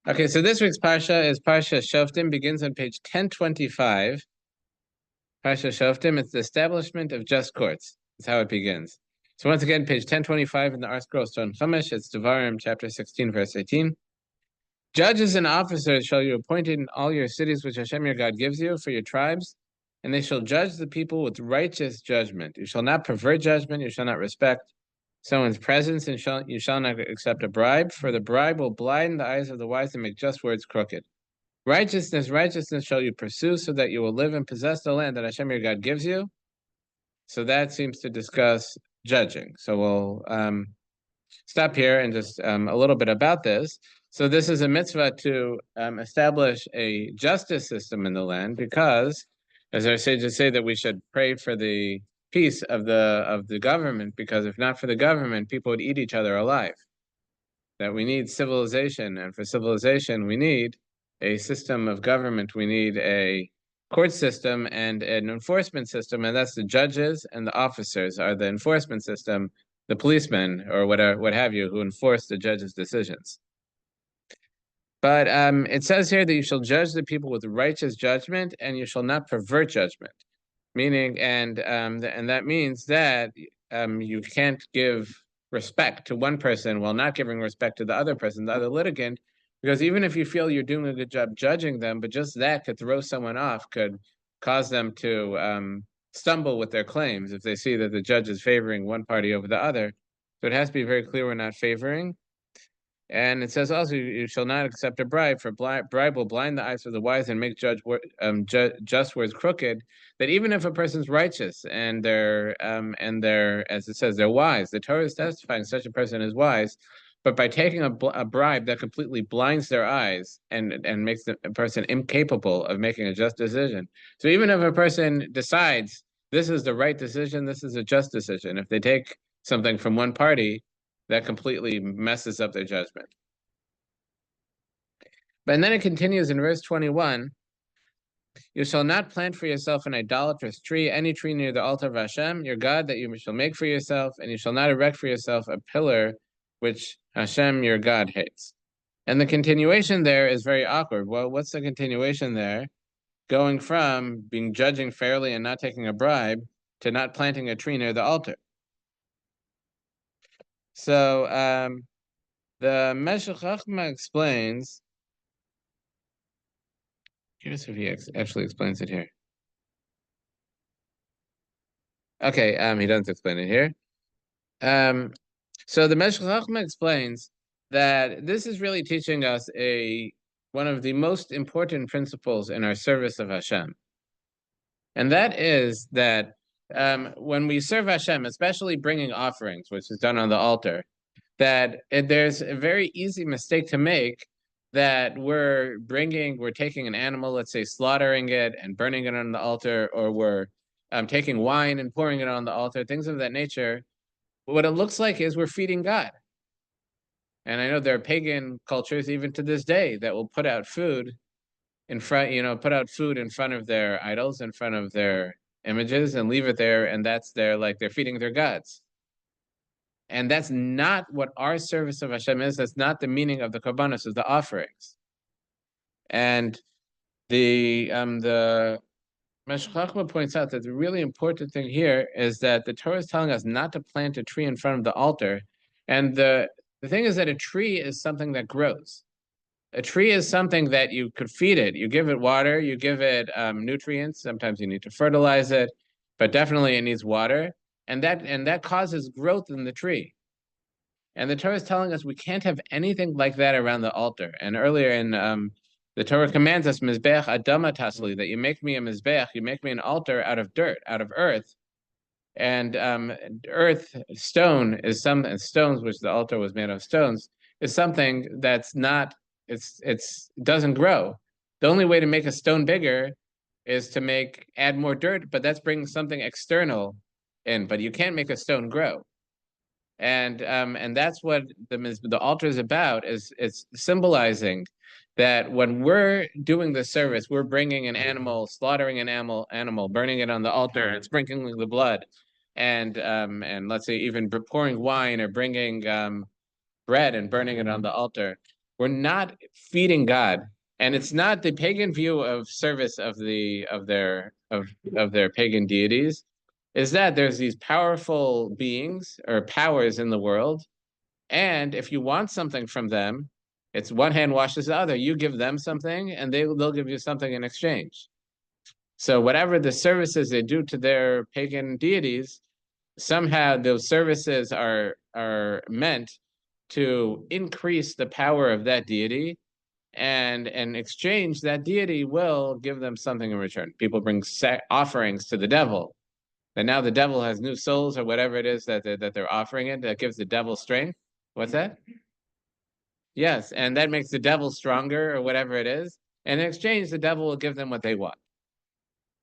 Okay, so this week's Parsha is Parshas Shoftim, begins on page 1025. Parshas Shoftim, it's the establishment of just courts. That's how it begins. So once again, page 1025 in the Art Scroll Stone Chumash, it's Devarim, chapter 16, verse 18. Judges and officers shall you appoint in all your cities which Hashem your God gives you for your tribes, and they shall judge the people with righteous judgment. You shall not pervert judgment, you shall not respect someone's presence, and you shall not accept a bribe, for the bribe will blind the eyes of the wise and make just words crooked. Righteousness shall you pursue, so that you will live and possess the land that Hashem your God gives you. So that seems to discuss judging. So we'll stop here and just a little bit about this. So this is a mitzvah to establish a justice system in the land, because, as our sages say, that we should pray for the peace of the government, because if not for the government, people would eat each other alive. That we need civilization, and for civilization, we need a system of government. We need a court system and an enforcement system, and that's the judges and the officers are the enforcement system, the policemen or whatever, what have you, who enforce the judge's decisions. But it says here that you shall judge the people with righteous judgment, and you shall not pervert judgment. Meaning, and that means that you can't give respect to one person while not giving respect to the other person, the other litigant, because even if you feel you're doing a good job judging them, but just that could throw someone off, could cause them to stumble with their claims if they see that the judge is favoring one party over the other. So it has to be very clear we're not favoring. And it says also, you shall not accept a bribe, for bribe will blind the eyes of the wise and make just words crooked. That even if a person's righteous and they're, as it says, they're wise, the Torah is testifying such a person is wise, but by taking a bribe that completely blinds their eyes and makes the person incapable of making a just decision. So even if a person decides this is the right decision, this is a just decision, if they take something from one party, that completely messes up their judgment. But then it continues in verse 21, you shall not plant for yourself an idolatrous tree, any tree near the altar of Hashem, your God, that you shall make for yourself, and you shall not erect for yourself a pillar which Hashem, your God, hates. And the continuation there is very awkward. Well, what's the continuation there? Going from being judging fairly and not taking a bribe to not planting a tree near the altar. So the Meshech Chochmah explains. Curious if he actually explains it here. Okay, he doesn't explain it here. So the Meshech Chochmah explains that this is really teaching us one of the most important principles in our service of Hashem, and that is that when we serve Hashem, especially bringing offerings, which is done on the altar, that there's a very easy mistake to make, that we're taking an animal, let's say slaughtering it and burning it on the altar, or we're taking wine and pouring it on the altar, things of that nature. What it looks like is we're feeding God. And I know there are pagan cultures even to this day that will put out food in front, put out food in front of their idols, in front of their images, and leave it there, and that's they're feeding their gods. And that's not what our service of Hashem is. That's not the meaning of the korbanos, of the offerings. And the Meshech Chochmah points out that the really important thing here is that the Torah is telling us not to plant a tree in front of the altar. And the thing is that a tree is something that grows. A tree is something that you could feed it. You give it water, you give it nutrients. Sometimes you need to fertilize it, but definitely it needs water. And that causes growth in the tree. And the Torah is telling us we can't have anything like that around the altar. And earlier in the Torah commands us, Mizbeach Adama Tasli, that you make me a Mizbeach, you make me an altar out of dirt, out of earth. And stone is stones, which the altar was made of stones, is something that's not, it doesn't grow. The only way to make a stone bigger is to add more dirt, but that's bringing something external in, but you can't make a stone grow. And that's what the altar is about, it's symbolizing that when we're doing the service, we're bringing an animal, slaughtering an animal, burning it on the altar and sprinkling the blood, and let's say even pouring wine or bringing bread and burning it on the altar. we're not feeding God. And it's not the pagan view of service of their pagan deities, is that there's these powerful beings or powers in the world, and if you want something from them, it's one hand washes the other. You give them something, and they'll give you something in exchange. So whatever the services they do to their pagan deities, somehow those services are meant to increase the power of that deity, and in exchange, that deity will give them something in return. People bring offerings to the devil, and now the devil has new souls or whatever it is that they're offering it that gives the devil strength. What's that? Yes, and that makes the devil stronger or whatever it is. And in exchange, the devil will give them what they want.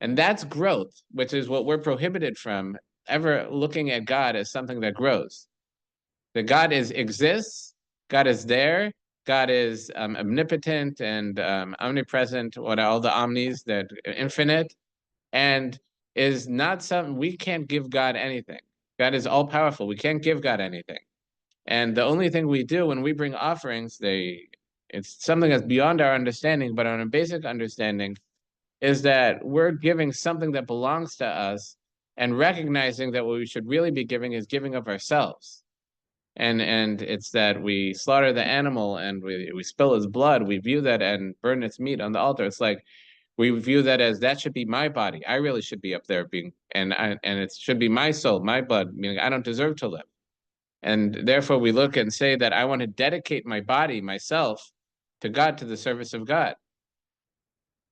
And that's growth, which is what we're prohibited from, ever looking at God as something that grows. That God exists, God is there, God is omnipotent and omnipresent, what all the omnis, that infinite, and is not something, we can't give God anything. God is all powerful. We can't give God anything. And the only thing we do when we bring offerings, it's something that's beyond our understanding, but on a basic understanding is that we're giving something that belongs to us and recognizing that what we should really be giving is giving of ourselves. And it's that we slaughter the animal and we spill its blood, we view that and burn its meat on the altar. It's like we view that as that should be my body. I really should be up there and it should be my soul, my blood, meaning I don't deserve to live. And therefore we look and say that I want to dedicate my body, myself, to God, to the service of God.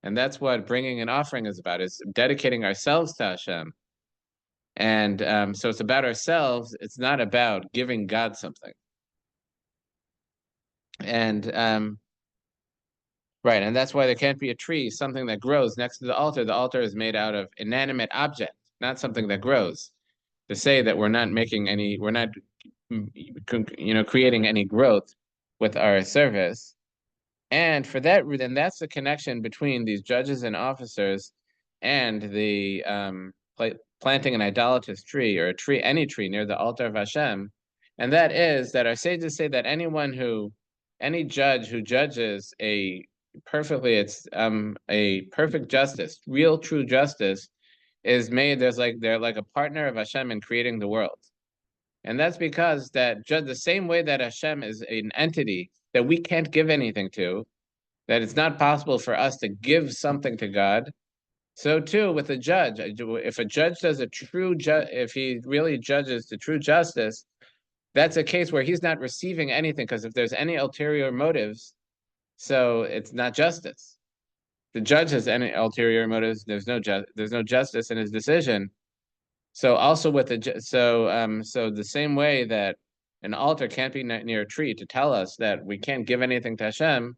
And that's what bringing an offering is about, is dedicating ourselves to Hashem. And so it's about ourselves. It's not about giving God something. And right, and that's why there can't be a tree, something that grows next to the altar. The altar is made out of inanimate object, not something that grows. To say that we're not creating any growth with our service. And for that reason, that's the connection between these judges and officers and the planting an idolatrous tree or any tree near the altar of Hashem. And that is that our sages say that any judge who judges a perfect justice, real true justice, is made, they're like a partner of Hashem in creating the world. And that's because that the same way that Hashem is an entity that we can't give anything to, that it's not possible for us to give something to God, so too with a judge. If a judge does if he really judges the true justice, that's a case where he's not receiving anything, because if there's any ulterior motives, so it's not justice. The judge has any ulterior motives, there's no justice in his decision. So also with so the same way that an altar can't be near a tree to tell us that we can't give anything to Hashem.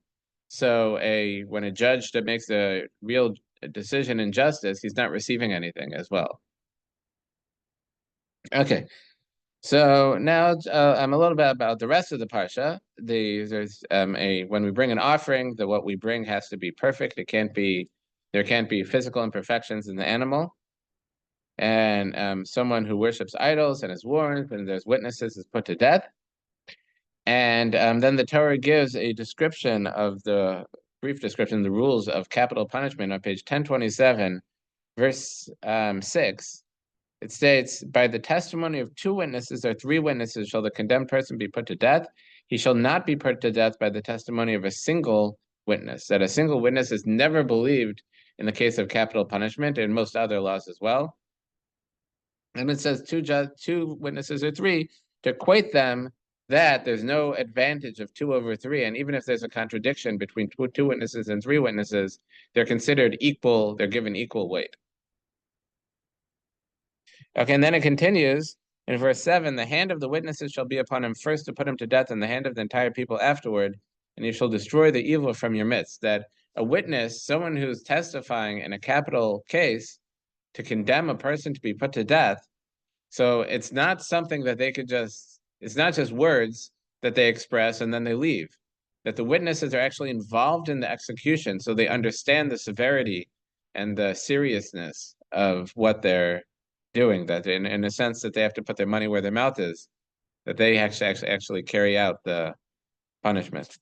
So when a judge that makes a real decision in justice, he's not receiving anything as well. Okay, so now I'm a little bit about the rest of the parsha. There's when we bring an offering, what we bring has to be perfect. There can't be physical imperfections in the animal. And someone who worships idols and is warned when there's witnesses is put to death. And then the Torah gives a brief description, the rules of capital punishment on page 1027, verse 6. It states, by the testimony of 2 witnesses or 3 witnesses shall the condemned person be put to death. He shall not be put to death by the testimony of a single witness. That a single witness is never believed in the case of capital punishment and most other laws as well. And it says 2 witnesses or 3 to equate them, that there's no advantage of 2 over 3. And even if there's a contradiction between 2 witnesses and 3 witnesses, they're considered equal, they're given equal weight. Okay, and then it continues in verse 7, the hand of the witnesses shall be upon him first to put him to death, and the hand of the entire people afterward, and you shall destroy the evil from your midst. That a witness, someone who's testifying in a capital case, to condemn a person to be put to death. So it's not something that it's not just words that they express and then they leave. That the witnesses are actually involved in the execution, so they understand the severity and the seriousness of what they're doing, that in a sense that they have to put their money where their mouth is, that they actually carry out the punishment.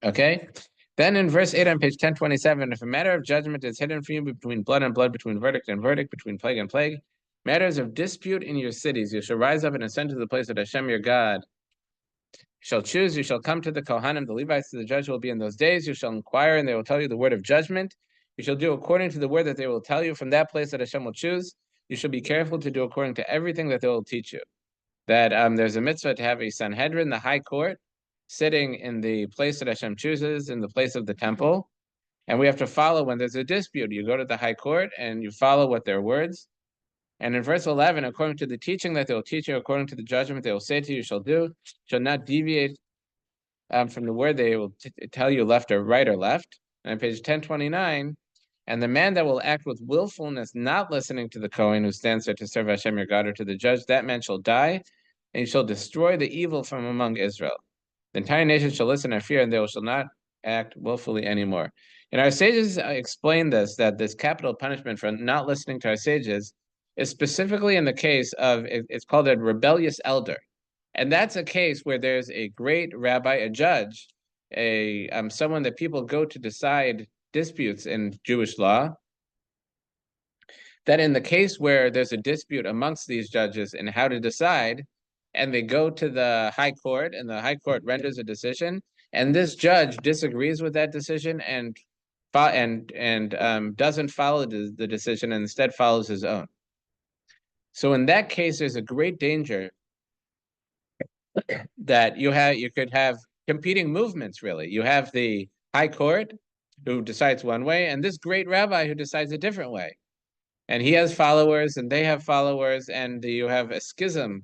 Okay? Then in verse 8 on page 1027, if a matter of judgment is hidden from you between blood and blood, between verdict and verdict, between plague and plague, matters of dispute in your cities, you shall rise up and ascend to the place that Hashem your God shall choose. You shall come to the Kohanim, the Levites, to the judge will be in those days. You shall inquire, and they will tell you the word of judgment. You shall do according to the word that they will tell you from that place that Hashem will choose. You shall be careful to do according to everything that they will teach you. That there's a mitzvah to have a Sanhedrin, the high court, sitting in the place that Hashem chooses, in the place of the temple. And we have to follow when there's a dispute. You go to the high court and you follow what their words. And in verse 11, according to the teaching that they will teach you, according to the judgment they will say to you, shall do, shall not deviate from the word they will tell you left or right or left. And on page 1029, and the man that will act with willfulness, not listening to the Kohen who stands there to serve Hashem your God or to the judge, that man shall die, and he shall destroy the evil from among Israel. The entire nation shall listen and fear, and they shall not act willfully anymore. And our sages explain this, that this capital punishment for not listening to our sages is specifically in the case of, it's called a rebellious elder. And that's a case where there's a great rabbi, a judge, someone that people go to decide disputes in Jewish law, that in the case where there's a dispute amongst these judges in how to decide, and they go to the high court, and the high court renders a decision, and this judge disagrees with that decision and doesn't follow the decision and instead follows his own. So in that case, there's a great danger that you could have competing movements, really. You have the high court who decides one way, and this great rabbi who decides a different way. And he has followers, and they have followers, and you have a schism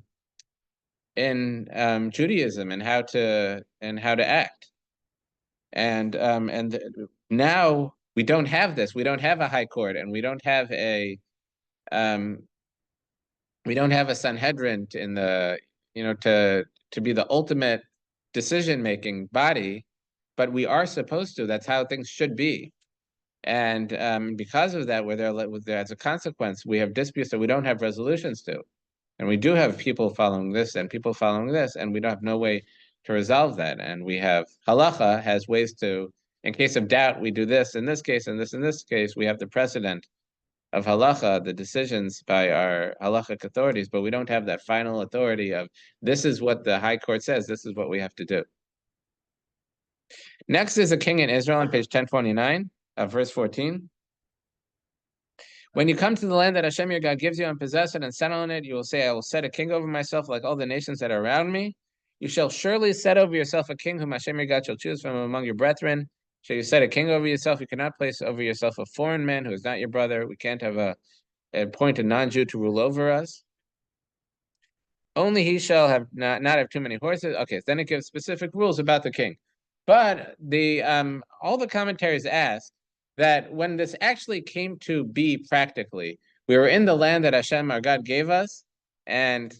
in Judaism and how to act. And now we don't have this. We don't have a high court, and we don't have a Sanhedrin in the to be the ultimate decision-making body, but we are supposed to. That's how things should be. And because of that, as a consequence, we have disputes that we don't have resolutions to. And we do have people following this and people following this, and we don't have no way to resolve that. And we have halacha has ways to, in case of doubt, we do this in this case, and this in this case, we have the precedent of halacha, the decisions by our halachic authorities, but we don't have that final authority of this is what the high court says, this is what we have to do. Next is a king in Israel on page 1029 of verse 14. When you come to the land that Hashem your God gives you and possess it and settle in it, you will say, I will set a king over myself like all the nations that are around me. You shall surely set over yourself a king whom Hashem your God shall choose from among your brethren. Shall you set a king over yourself? You cannot place over yourself a foreign man who is not your brother. We can't have appoint a non-Jew to rule over us. Only he shall have not have too many horses. Okay, then it gives specific rules about the king. But all the commentaries ask that when this actually came to be practically, we were in the land that Hashem our God gave us, and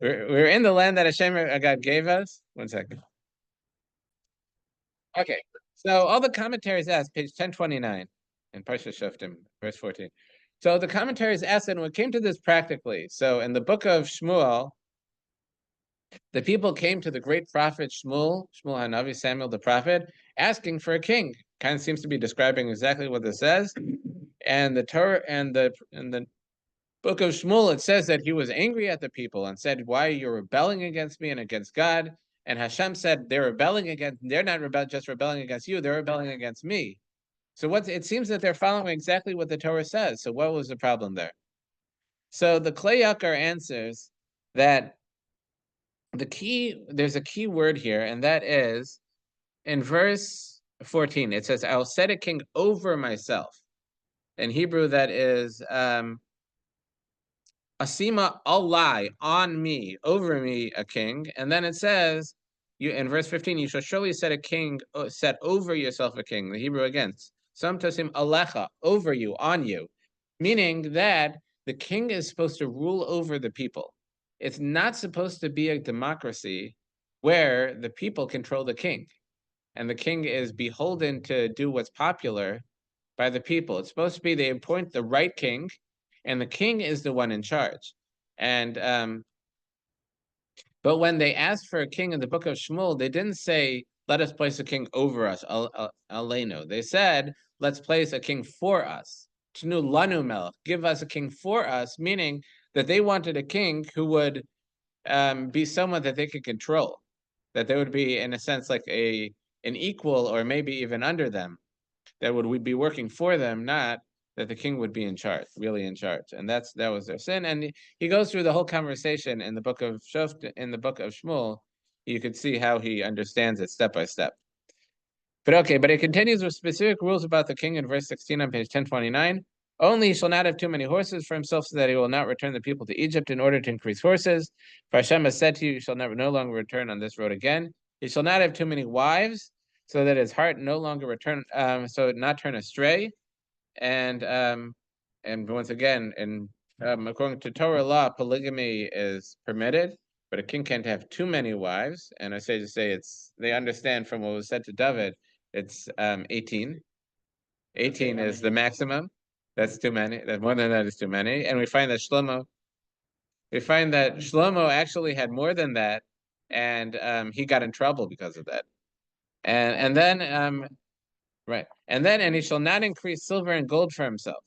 we're in the land that Hashem our God gave us. 1 second. Okay, so all the commentaries ask, page 1029 in Parshas Shoftim, verse 14. So the commentaries ask that when it came to this practically, so in the book of Shmuel, the people came to the great prophet Shmuel Hanavi, Samuel the prophet, asking for a king. Kind of seems to be describing exactly what this says. And the Torah and the book of Shmuel, it says that he was angry at the people and said, why are you rebelling against me and against God? And Hashem said, they're not just rebelling against you, they're rebelling against me. So it seems that they're following exactly what the Torah says. So what was the problem there? So the Klei Yakar answers that there's a key word here, and that is in verse 14, it says, I'll set a king over myself. In Hebrew, that is Asima, I'll lie on me, over me, a king. And then it says, in verse 15, you shall surely set a king, set over yourself a king. The Hebrew again, Sam Tosim Alecha, over you, on you. Meaning that the king is supposed to rule over the people. It's not supposed to be a democracy where the people control the king. And the king is beholden to do what's popular by the people. It's supposed to be they appoint the right king, and the king is the one in charge. And But when they asked for a king in the book of Shmuel, they didn't say, let us place a king over us, aleinu. They said, let's place a king for us. Tnu lanu melech, give us a king for us, meaning that they wanted a king who would be someone that they could control, that they would be, in a sense, like an equal or maybe even under them, that would be working for them, not that the king would be in charge, really in charge. And that was their sin. And he goes through the whole conversation in the book of Shmuel. You could see how he understands it step by step. But okay, but it continues with specific rules about the king in verse 16 on page 1029. Only he shall not have too many horses for himself, so that he will not return the people to Egypt in order to increase horses. For Hashem has said to you, you shall no longer return on this road again. He shall not have too many wives, so that his heart no longer return, so not turn astray. And once again, according to Torah law, polygamy is permitted, but a king can't have too many wives. And I say to say they understand from what was said to David, it's 18. 18 is the maximum. That's too many. That more than that is too many. And we find that Shlomo actually had more than that, and he got in trouble because of that. And then right. And he shall not increase silver and gold for himself.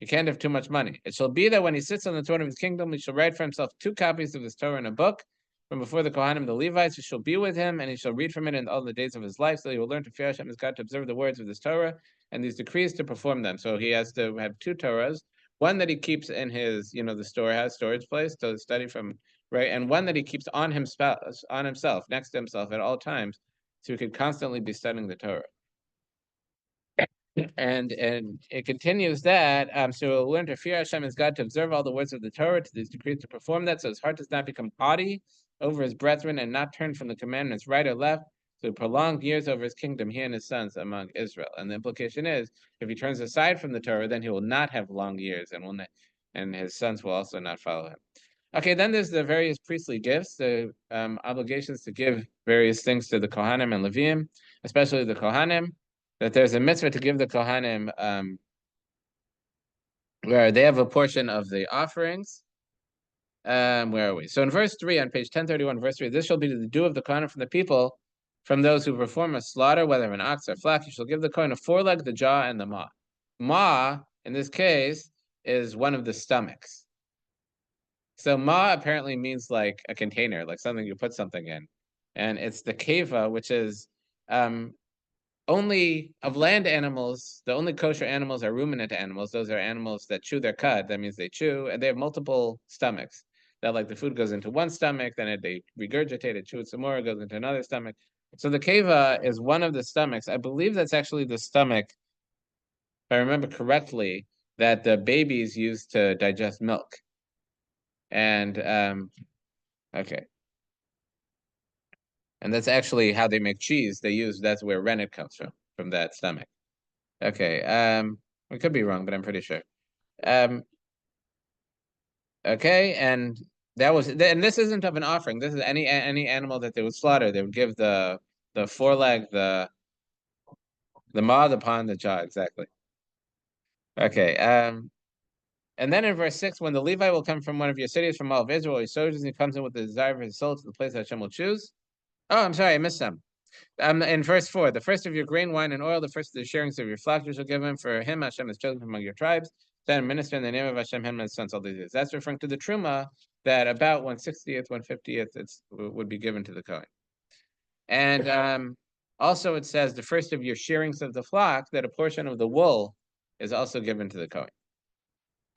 He can't have too much money. It shall be that when he sits on the throne of his kingdom, he shall write for himself 2 copies of his Torah in a book from before the Kohanim, the Levites, who shall be with him, and he shall read from it in all the days of his life, so he will learn to fear Hashem his God, to observe the words of this Torah and these decrees, to perform them. So he has to have 2 Torahs, one that he keeps in his, the storage place to study from, right, and one that he keeps on himself, next to himself at all times, so he could constantly be studying the Torah. And it continues that, so we'll learn to fear Hashem as God, to observe all the words of the Torah, to these decrees, to perform that, so his heart does not become haughty over his brethren, and not turn from the commandments right or left, so prolonged years over his kingdom, he and his sons among Israel. And the implication is, if he turns aside from the Torah, then he will not have long years, and his sons will also not follow him. Okay, then there's the various priestly gifts, the obligations to give various things to the Kohanim and Leviim, especially the Kohanim, that there's a mitzvah to give the Kohanim where they have a portion of the offerings. Where are we? So in verse 3, on page 1031, verse 3, this shall be the due of the Kohanim from the people, from those who perform a slaughter, whether of an ox or flock. You shall give the Kohen a foreleg, the jaw, and the maw. Maw, in this case, is one of the stomachs. So maw apparently means like a container, like something you put something in. And it's the keva, which is only of land animals, the only kosher animals are ruminant animals. Those are animals that chew their cud. That means they chew, and they have multiple stomachs. That like the food goes into one stomach, then they regurgitate it, chew it some more, it goes into another stomach. So the keva is one of the stomachs. I believe that's actually the stomach, if I remember correctly, that the babies use to digest milk. And okay. And that's actually how they make cheese. That's where rennet comes from that stomach. Okay, I could be wrong, but I'm pretty sure. Okay, and this isn't of an offering. This is any animal that they would slaughter. They would give the foreleg, the maw, the paw, the jaw, exactly. Okay, and then in verse 6, when the Levite will come from one of your cities, from all of Israel, he sojourns, and he comes in with the desire of his soul to the place that Hashem will choose. Oh, I'm sorry, I missed some. In verse 4, the first of your grain, wine, and oil, the first of the sharings of your flock you shall give him. For him Hashem has chosen from among your tribes. Then minister in the name of Hashem, him and his sons all these days. That's referring to the truma, that about 1/60th, 1/50th would be given to the Kohen. And also it says the first of your shearings of the flock, that a portion of the wool is also given to the Kohen.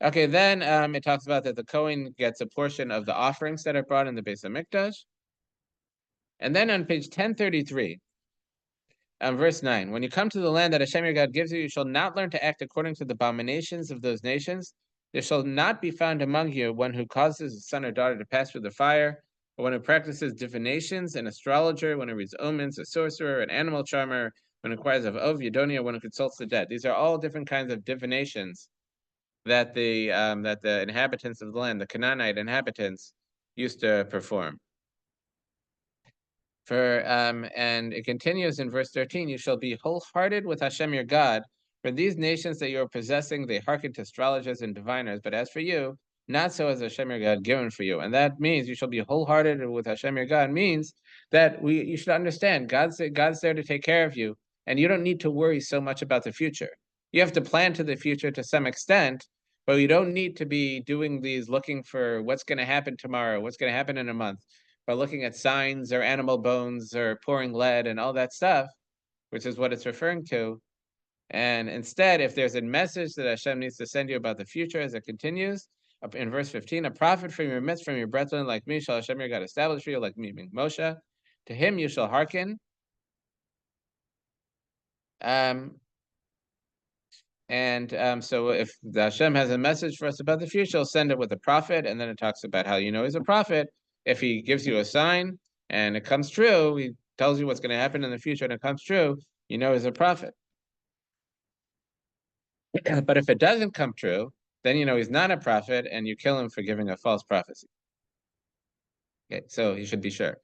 Okay, then it talks about that the Kohen gets a portion of the offerings that are brought in the Beis HaMikdash. And then on page 1033, verse 9, when you come to the land that Hashem your God gives you, you shall not learn to act according to the abominations of those nations. There shall not be found among you one who causes his son or daughter to pass through the fire, or one who practices divinations, an astrologer, one who reads omens, a sorcerer, an animal charmer, one who inquires of Yadonia, one who consults the dead. These are all different kinds of divinations that the inhabitants of the land, the Canaanite inhabitants, used to perform. And it continues in verse 13, you shall be wholehearted with Hashem your God. For these nations that you are possessing, they hearken to astrologers and diviners. But as for you, Not so has Hashem your God given for you. And that means you shall be wholehearted with Hashem your God, means that you should understand God's there to take care of you, and you don't need to worry so much about the future. You have to plan to the future to some extent, but you don't need to be doing these looking for what's going to happen tomorrow, what's going to happen in a month, by looking at signs or animal bones or pouring lead and all that stuff, which is what it's referring to. And instead, if there's a message that Hashem needs to send you about the future as it continues, in verse 15, a prophet from your midst, from your brethren like me, shall Hashem your God establish for you, like me, meaning Moshe. To him you shall hearken. So if the Hashem has a message for us about the future, he'll send it with a prophet, and then it talks about how you know he's a prophet. If he gives you a sign and it comes true, he tells you what's going to happen in the future and it comes true, you know he's a prophet. But if it doesn't come true, then you know he's not a prophet, and you kill him for giving a false prophecy. Okay, so you should be sure.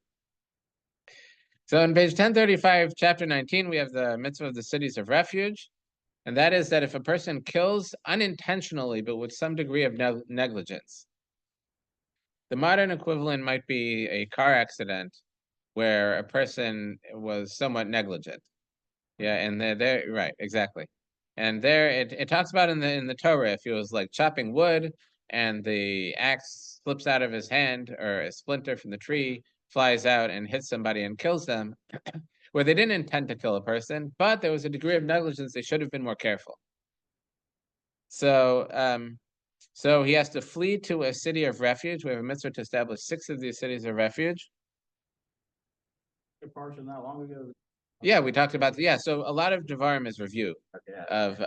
So on page 1035, chapter 19, we have the mitzvah of the cities of refuge. And that is that if a person kills unintentionally, but with some degree of negligence, the modern equivalent might be a car accident where a person was somewhat negligent. Yeah, and they're right, exactly. And there it talks about in the Torah, if he was like chopping wood and the axe slips out of his hand, or a splinter from the tree flies out and hits somebody and kills them, where they didn't intend to kill a person, but there was a degree of negligence, they should have been more careful. So so he has to flee to a city of refuge. We have a mitzvah to establish 6 of these cities of refuge. Parsha not long ago. Yeah, we talked about so a lot of Devarim is review of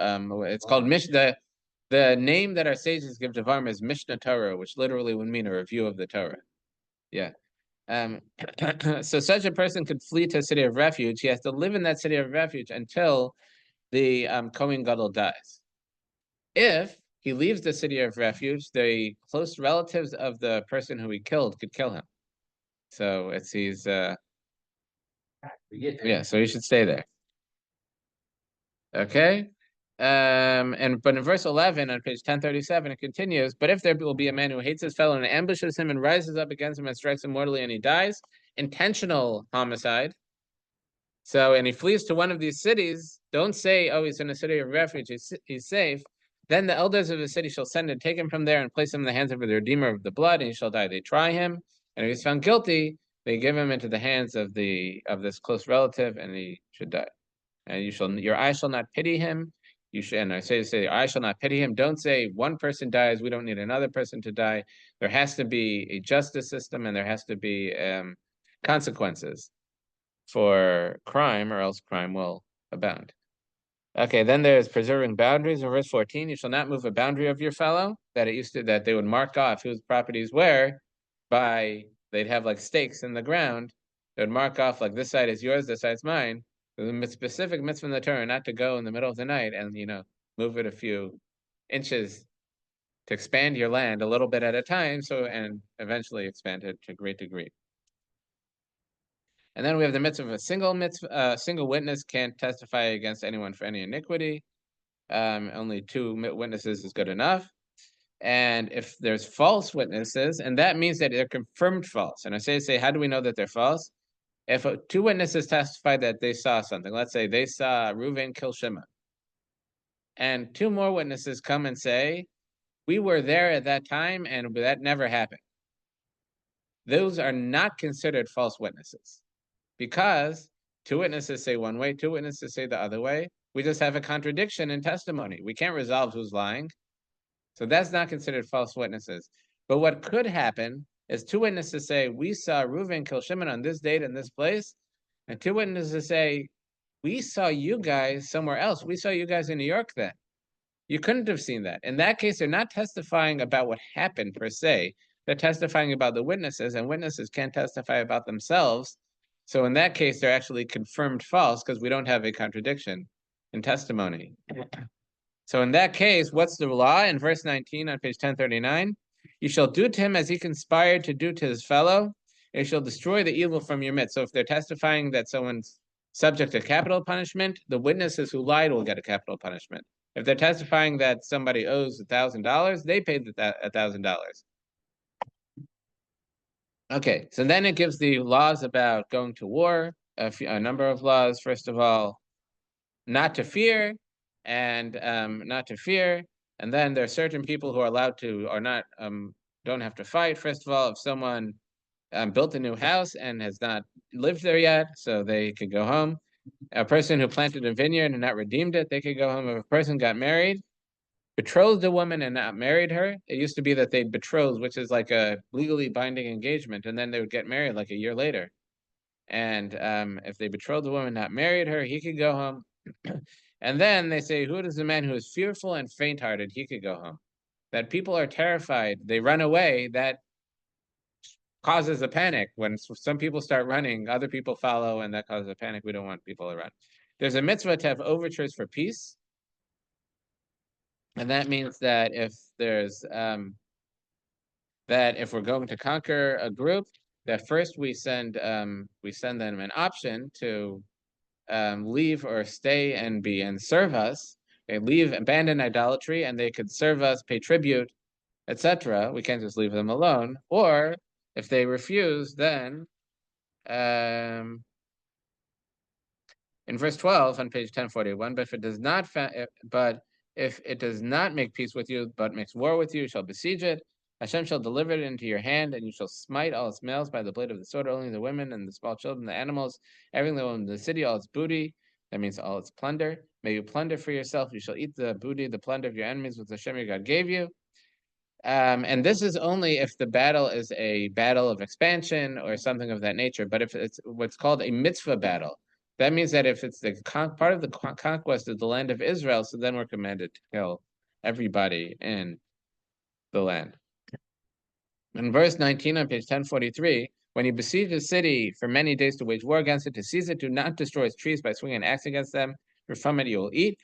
it's called the name that our sages give Devarim is Mishnah Torah, which literally would mean a review of the Torah. Yeah. So such a person could flee to a city of refuge. He has to live in that city of refuge until the Kohen Gadol dies. If he leaves the city of refuge, the close relatives of the person who he killed could kill him. So he's so he should stay there. Okay. But in verse 11 on page 1037, it continues, but if there will be a man who hates his fellow and ambushes him and rises up against him and strikes him mortally and he dies, intentional homicide. So, and he flees to one of these cities, don't say, oh, he's in a city of refuge, he's safe. Then the elders of the city shall send and take him from there and place him in the hands of the Redeemer of the blood, and he shall die. They try him, and if he's found guilty, they give him into the hands of this close relative, and he should die. And your eye shall not pity him. You should, and I say, your eye shall not pity him. Don't say one person dies, we don't need another person to die. There has to be a justice system, and there has to be consequences for crime, or else crime will abound. Okay, then there's preserving boundaries in verse 14. You shall not move a boundary of your fellow, that they would mark off whose properties were they'd have like stakes in the ground. They would mark off like this side is yours, this side's mine. There's a specific mitzvah in the Torah not to go in the middle of the night and move it a few inches to expand your land a little bit at a time, and eventually expand it to a great degree. And then we have the mitzvah of a single witness can't testify against anyone for any iniquity. Only 2 witnesses is good enough. And if there's false witnesses, and that means that they're confirmed false. And I say, how do we know that they're false? If 2 witnesses testify that they saw something, let's say they saw Reuven kill Shimon, and 2 more witnesses come and say, we were there at that time and that never happened. Those are not considered false witnesses, because 2 witnesses say one way, 2 witnesses say the other way. We just have a contradiction in testimony. We can't resolve who's lying. So that's not considered false witnesses. But what could happen is 2 witnesses say, we saw Reuven kill Shimon on this date in this place. And 2 witnesses say, we saw you guys somewhere else. We saw you guys in New York then. You couldn't have seen that. In that case, they're not testifying about what happened per se. They're testifying about the witnesses, and witnesses can't testify about themselves. So in that case, they're actually confirmed false because we don't have a contradiction in testimony. So in that case, what's the law? In verse 19 on page 1039, you shall do to him as he conspired to do to his fellow, and you shall destroy the evil from your midst. So if they're testifying that someone's subject to capital punishment, the witnesses who lied will get a capital punishment. If they're testifying that somebody owes $1,000, they paid $1,000. Okay, so then it gives the laws about going to war, a number of laws. First of all, not to fear, and not to fear. And then there are certain people who are allowed to, or not, don't have to fight. First of all, if someone built a new house and has not lived there yet, so they could go home. A person who planted a vineyard and not redeemed it, they could go home. If a person got married, betrothed a woman and not married her, it used to be that they'd betroth, which is like a legally binding engagement, and then they would get married like a year later. And if they betrothed the woman, not married her, he could go home. And then they say, who is the man who is fearful and faint-hearted? He could go home. That people are terrified, they run away, that causes a panic. When some people start running, other people follow, and that causes a panic. We don't want people to run. There's a mitzvah to have overtures for peace. And that means that if there's that if we're going to conquer a group, that first we send them an option to leave or stay and serve us. They leave, abandon idolatry, and they could serve us, pay tribute, etc. We can't just leave them alone. Or if they refuse, then in verse 12 on page 1041, but if it does not make peace with you, but makes war with you, shall besiege it. Hashem shall deliver it into your hand, and you shall smite all its males by the blade of the sword, only the women and the small children, the animals, everything that in the city, all its booty. That means all its plunder. May you plunder for yourself. You shall eat the booty, the plunder of your enemies, which Hashem your God gave you. And this is only if the battle is a battle of expansion or something of that nature. But if it's what's called a mitzvah battle, that means that if it's the part of the conquest of the land of Israel, so then we're commanded to kill everybody in the land. In verse 19 on page 1043, when you besiege a city for many days to wage war against it, to seize it, do not destroy its trees by swinging an axe against them, for from it you will eat,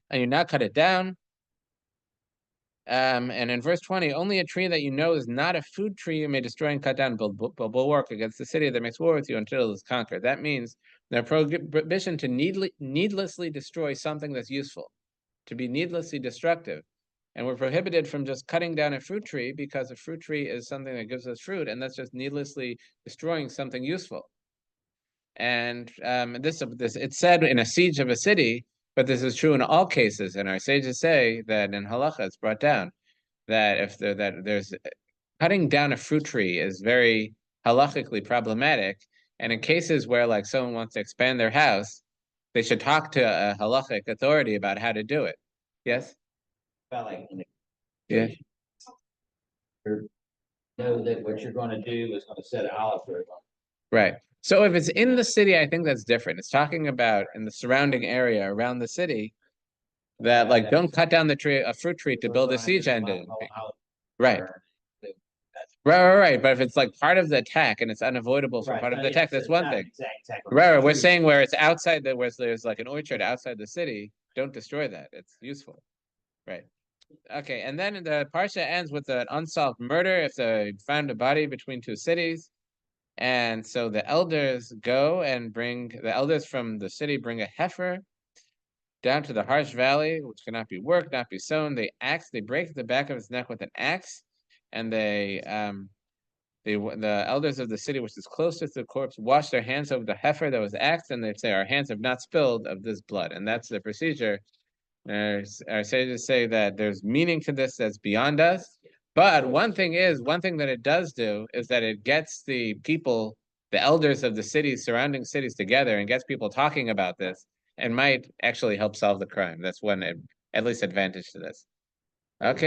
and you not cut it down. And in verse 20, only a tree that you know is not a food tree you may destroy and cut down, build bulwark against the city that makes war with you until it is conquered. That means the prohibition to needlessly destroy something that's useful, to be needlessly destructive. And we're prohibited from just cutting down a fruit tree because a fruit tree is something that gives us fruit, and that's just needlessly destroying something useful. And this it's said in a siege of a city, but this is true in all cases. And our sages say that in halacha it's brought down that if there's cutting down a fruit tree is very halachically problematic. And in cases where like someone wants to expand their house, they should talk to a halachic authority about how to do it. Yes? About like Yeah. Know that what you're going to do is going to set an olive grove on. Right. So if it's in the city, I think that's different. It's talking about in the surrounding area around the city that like don't cut down a fruit tree to build a siege engine. Right. Right. But if it's like part of the attack and it's unavoidable for part of the attack, that's one thing. Right. We're saying where it's outside where there's like an orchard outside the city, don't destroy that. It's useful. Right. Okay. And then the Parsha ends with an unsolved murder if they found a body between two cities. And so the elders go and the elders from the city bring a heifer down to the harsh valley, which cannot be worked, not be sown. They break the back of his neck with an axe, and the elders of the city, which is closest to the corpse, wash their hands over the heifer that was axed, and they say, our hands have not spilled of this blood. And that's the procedure. Our sages say that there's meaning to this that's beyond us. But one thing that it does do is that it gets the people, the elders of the cities, surrounding cities together and gets people talking about this and might actually help solve the crime. That's one, at least advantage to this. Okay.